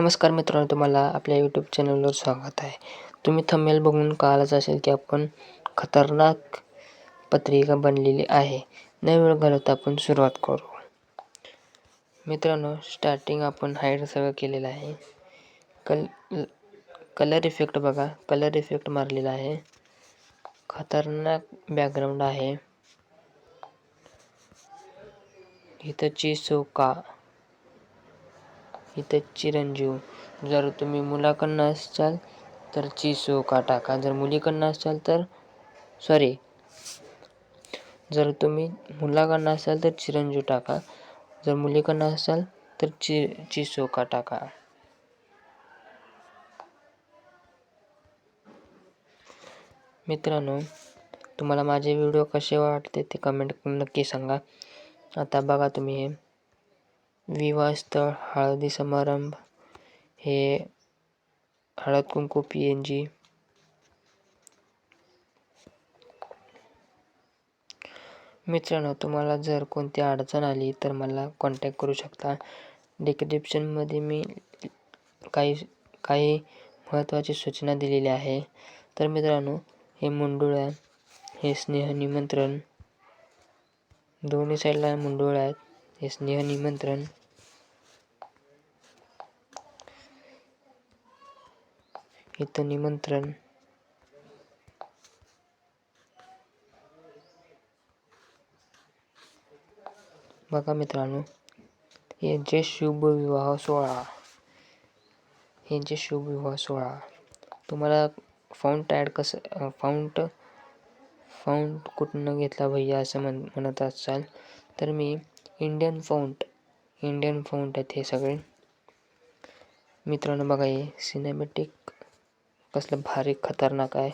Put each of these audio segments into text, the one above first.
नमस्कार मित्रांनो, तुम्हाला आपल्या यूट्यूब चॅनलवर स्वागत आहे. तुम्ही थंबनेल बघून कळालंच असेल की आपण खतरनाक पत्रिका बनलेली आहे. न वेळ घालवता आपण सुरुवात करू. मित्रांनो, स्टार्टिंग आपण हाईड सगळं केलेलं आहे. कलर इफेक्ट बघा, कलर इफेक्ट मारलेला आहे. खतरनाक बॅकग्राऊंड आहे. इथं चिसोका, इथे चिरंजीव. जर तुम्ही मुलाकडनं असाल तर चिसोका टाका, जर मुलीकडनं असाल तर जर तुम्ही मुलाकडनं असाल तर चिरंजीव टाका, जर मुलीकडनं असाल तर चिसोका टाका. मित्रांनो, तुम्हाला माझे व्हिडिओ कसे वाटते ते कमेंट नक्की सांगा. आता बघा तुम्ही, हे विवाहस्थळ, हळदी समारंभ, हे हळद कुंकू PNG. मित्रांनो, तुम्हाला जर कोणती अडचण आली तर मला कॉन्टॅक्ट करू शकता. डिस्क्रिप्शनमध्ये मी काही महत्त्वाची सूचना दिलेली आहे. तर मित्रांनो, हे मुंडुळ्या, हे स्नेह निमंत्रण, दोन्ही साईडला मुंडुळ्या आहेत. हे स्नेह निमंत्रण, इथं निमंत्रण, बघा मित्रांनो, यांचे शुभ विवाह सोहळा. तुम्हाला फाउंट कुठनं घेतला भैया असं म्हणत असाल तर मी इंडियन फाउंट आहेत हे सगळे. मित्रांनो बघा, हे सिनेमॅटिक कसलं भारी खतरनाक आहे.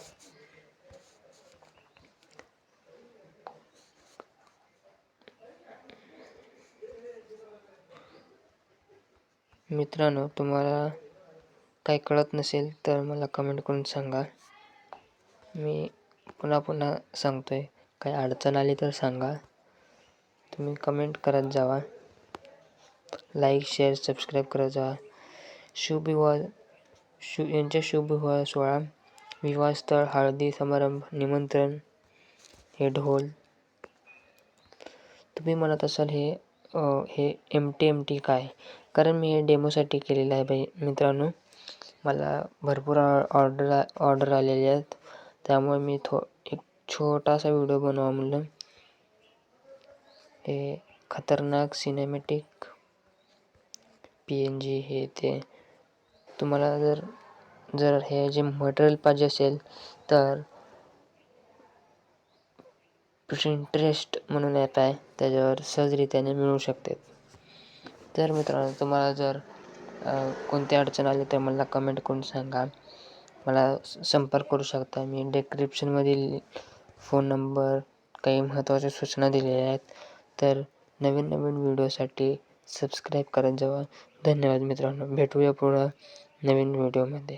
मित्रांनो, तुम्हाला काही कळत नसेल तर मला कमेंट करून सांगा. मी पुन्हा सांगतोय, काही अडचण आली तर सांगा. तुम्ही कमेंट करत जावा, लाईक शेअर सबस्क्राईब करत जावा. यांच्या शुभ विवाह सोहळा, विवाहस्थळ, हळदी समारंभ, निमंत्रण, हे ढोल. तुम्ही म्हणत असाल हे एमटी काय, कारण मी हे डेमोसाठी केलेलं आहे मित्रांनो. मला भरपूर ऑर्डर आलेले आहेत, त्यामुळे मी एक छोटासा व्हिडिओ बनवा म्हणलं. हे खतरनाक सिनेमॅटिक PNG हे ते. तुम्हाला जर हे जे मटेरियल पाहिजे असेल तर Pinterest म्हणून ॲप आहे, त्याच्यावर सहजरित्याने मिळू शकते. तर मित्रांनो, तुम्हाला जर कोणती अडचण आली तर मला कमेंट करून सांगा. मला संपर्क करू शकता. मी डिस्क्रिप्शनमधील फोन नंबर, काही महत्त्वाच्या सूचना दिलेल्या आहेत. तर नवीन व्हिडिओसाठी सबस्क्राईब करत जावा. धन्यवाद मित्रांनो. भेटूया पुढं नवीन व्हिडिओमध्ये.